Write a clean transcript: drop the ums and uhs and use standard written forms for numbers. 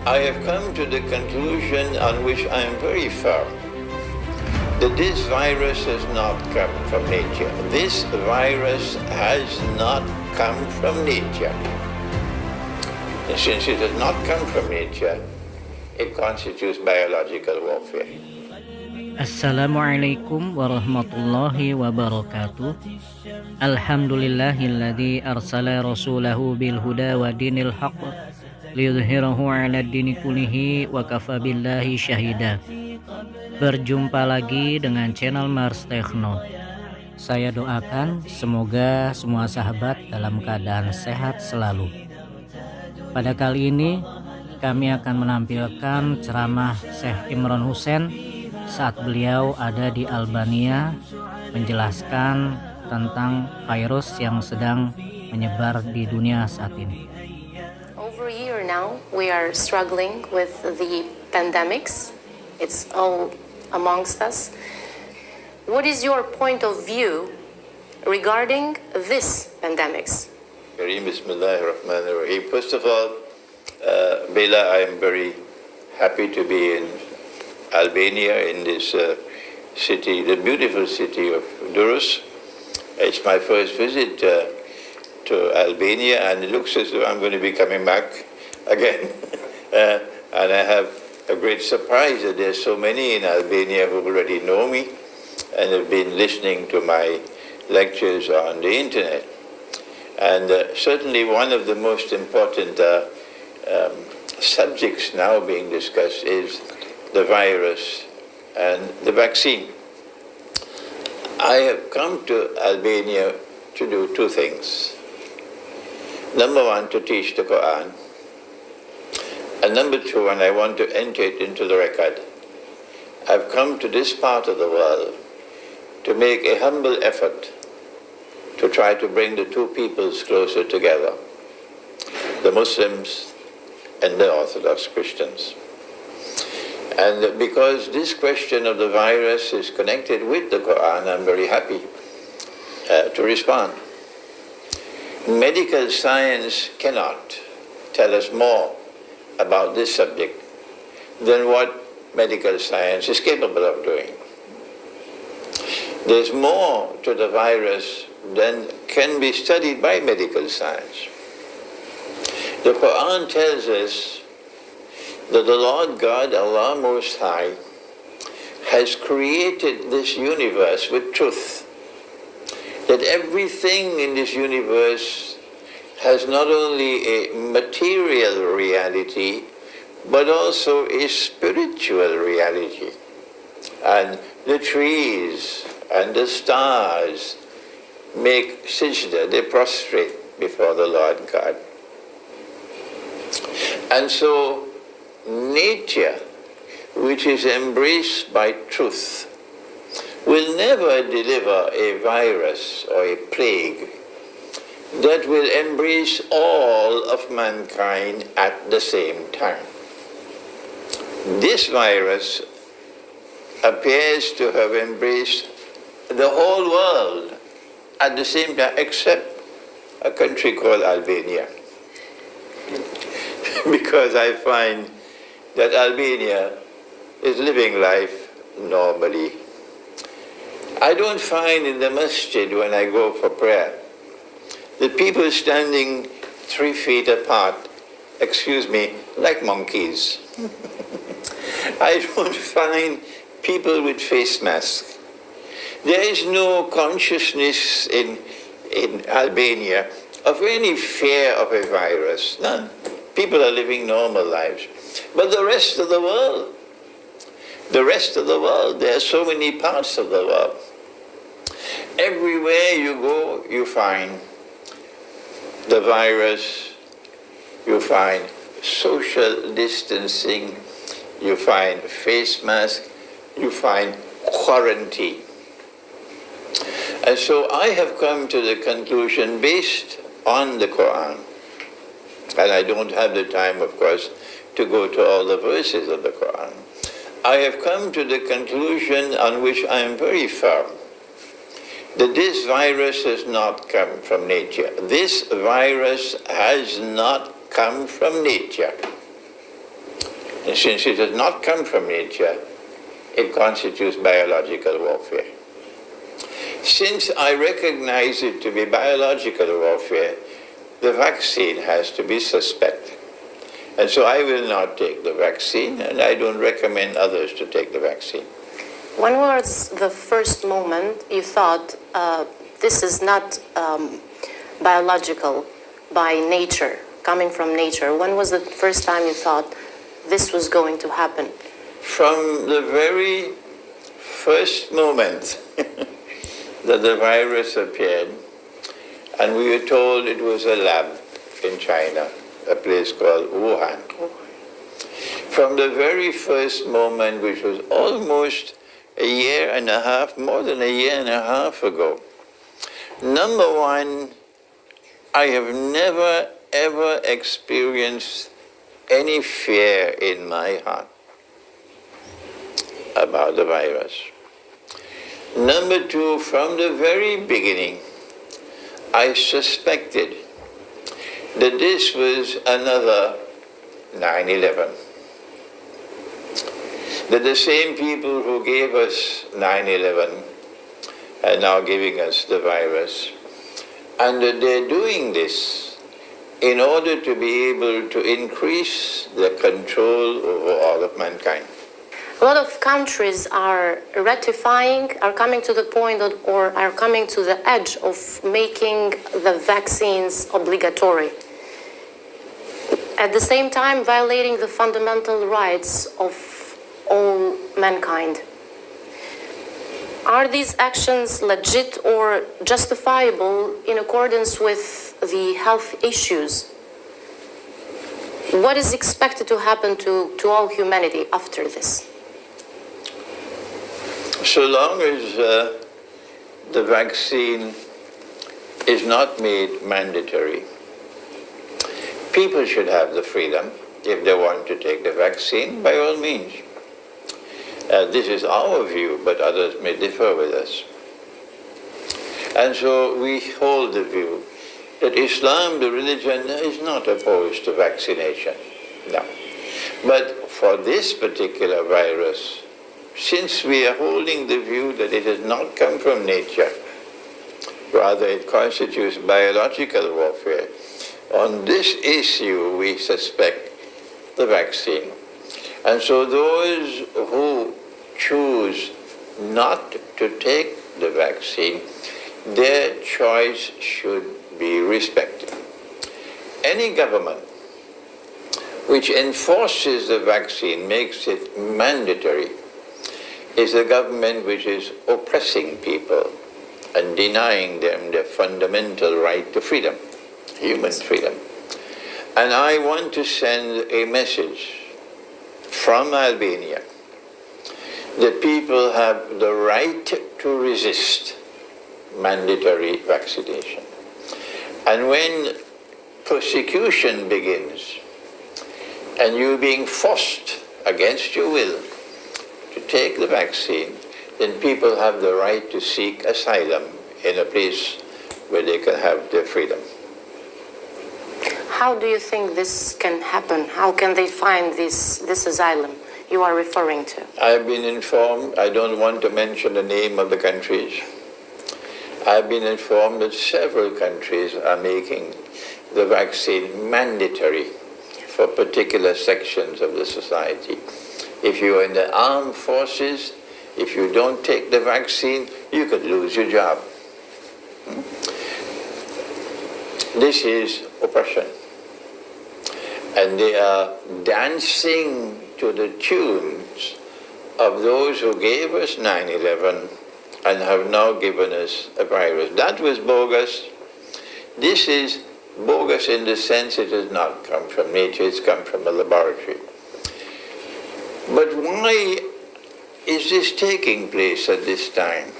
I have come to the conclusion on which I am very firm, that this virus has not come from nature. This virus has not come from nature. And since it has not come from nature, it constitutes biological warfare. Assalamualaikum warahmatullahi wabarakatuh. Alhamdulillahilladzi arsala rasulahu bil huda wa dinil haqq liyudhhirahu 'ala ad-dini kullihi wa kafa billahi syahida. Berjumpa lagi dengan channel Mars Techno. Saya doakan semoga semua sahabat dalam keadaan sehat selalu. Pada kali ini kami akan menampilkan ceramah Sheikh Imran Hosein saat beliau ada di Albania menjelaskan tentang virus yang sedang menyebar di dunia saat ini. Over a year now, we are struggling with the pandemics. It's all amongst us. What is your point of view regarding this pandemics? Bismillahirrahmanirrahim. First of all, Bela, I am very happy to be in Albania, in this city, the beautiful city of Durrës. It's my first visit to Albania, and it looks as though I'm going to be coming back again. And I have a great surprise that there's so many in Albania who already know me and have been listening to my lectures on the internet. And certainly one of the most important subjects now being discussed is the virus and the vaccine. I have come to Albania to do two things. Number one, to teach the Quran. And number two, and I want to enter it into the record, I've come to this part of the world to make a humble effort to try to bring the two peoples closer together, the Muslims and the Orthodox Christians. And because this question of the virus is connected with the Quran, I'm very happy to respond. Medical science cannot tell us more about this subject than what medical science is capable of doing. There's more to the virus than can be studied by medical science. The Quran tells us that the Lord God, Allah Most High, has created this universe with truth. That everything in this universe has not only a material reality, but also a spiritual reality. And the trees and the stars make sajda, they prostrate before the Lord God. And so nature, which is embraced by truth, will never deliver a virus or a plague that will embrace all of mankind at the same time. This virus appears to have embraced the whole world at the same time, except a country called Albania. Because I find that Albania is living life normally. I don't find in the masjid when I go for prayer the people standing 3 feet apart, excuse me, like monkeys. I don't find people with face masks. There is no consciousness in Albania of any fear of a virus, none. People are living normal lives. But the rest of the world, there are so many parts of the world. Everywhere you go, you find the virus, you find social distancing, you find face mask, you find quarantine. And so I have come to the conclusion based on the Quran, and I don't have the time, of course, to go to all the verses of the Quran. I have come to the conclusion on which I am very firm, that this virus has not come from nature. This virus has not come from nature. And since it has not come from nature, it constitutes biological warfare. Since I recognize it to be biological warfare, the vaccine has to be suspect. And so I will not take the vaccine, and I don't recommend others to take the vaccine. When was the first moment you thought this is not biological by nature, coming from nature? When was the first time you thought this was going to happen? From the very first moment that the virus appeared, and we were told it was a lab in China, a place called Wuhan. From the very first moment, which was almost a year and a half, more than a year and a half ago, number one, I have never ever experienced any fear in my heart about the virus. Number two, from the very beginning, I suspected that this was another 9/11. That the same people who gave us 9/11 are now giving us the virus, and that they're doing this in order to be able to increase the control over all of mankind. A lot of countries are ratifying, are coming to the point of, or are coming to the edge of making the vaccines obligatory. At the same time, violating the fundamental rights of all mankind. Are these actions legit or justifiable in accordance with the health issues? What is expected to happen to all humanity after this? So long as the vaccine is not made mandatory, people should have the freedom, if they want to take the vaccine, by all means. This is our view, but others may differ with us. And so we hold the view that Islam, the religion, is not opposed to vaccination. No. But for this particular virus, since we are holding the view that it has not come from nature, rather it constitutes biological warfare, on this issue we suspect the vaccine. And so those who choose not to take the vaccine, their choice should be respected. Any government which enforces the vaccine, makes it mandatory, is a government which is oppressing people and denying them their fundamental right to freedom, human freedom. And I want to send a message from Albania that people have the right to resist mandatory vaccination. And when persecution begins and you're being forced against your will to take the vaccine, then people have the right to seek asylum in a place where they can have their freedom. How do you think this can happen? How can they find this asylum you are referring to? I've been informed, I don't want to mention the name of the countries. I've been informed that several countries are making the vaccine mandatory for particular sections of the society. If you're in the armed forces, if you don't take the vaccine, you could lose your job. This is oppression. And they are dancing to the tunes of those who gave us 9/11 and have now given us a virus. That was bogus. This is bogus in the sense it has not come from nature, it's come from a laboratory. But why is this taking place at this time?